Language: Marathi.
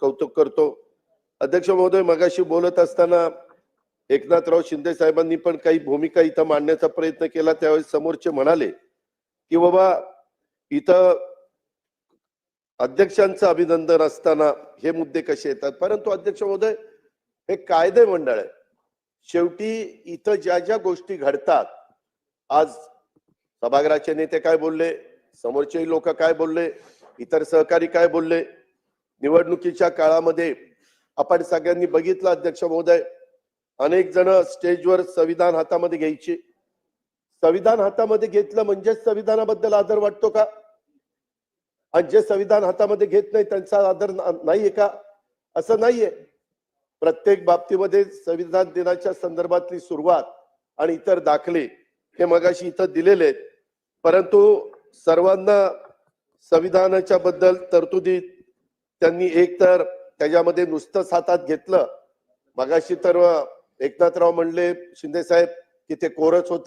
कौतुक करतो. अध्यक्ष महोदय, मगाशी बोलत असताना एकनाथराव शिंदे साहेबांनी पण काही भूमिका इथं मांडण्याचा प्रयत्न केला. त्यावेळेस समोरचे म्हणाले की बाबा इथं अध्यक्षांचं अभिनंदन असताना हे मुद्दे कसे येतात. परंतु अध्यक्ष महोदय, हे कायदे मंडळ आहे. शेवटी इथं ज्या ज्या गोष्टी घडतात, आज सभागृहाचे नेते काय बोलले, समोरचे लोक काय बोलले, इतर सहकारी काय बोलले, निवडणुकीच्या काळामध्ये आपण सगळ्यांनी बघितलं अध्यक्ष महोदय, अनेक जण स्टेजवर संविधान हातामध्ये घ्यायचे. संविधान हातामध्ये घेतलं म्हणजे संविधानाबद्दल आदर वाटतो का? आणि जे संविधान हातामध्ये घेत नाही त्यांचा आदर नाहीये का? असं नाहीये. प्रत्येक बाबतीमध्ये संविधान दिनाच्या संदर्भातली सुरुवात आणि इतर दाखले हे मगाशी इथं दिलेले आहेत. परंतु सर्वांना संविधानाच्या बद्दल तरतुदी त्यांनी एक तर त्याच्यामध्ये नुसतंच हातात घेतलं. मगाशी तर एकनाथराव म्हणले शिंदे साहेब की ते कोरच होत.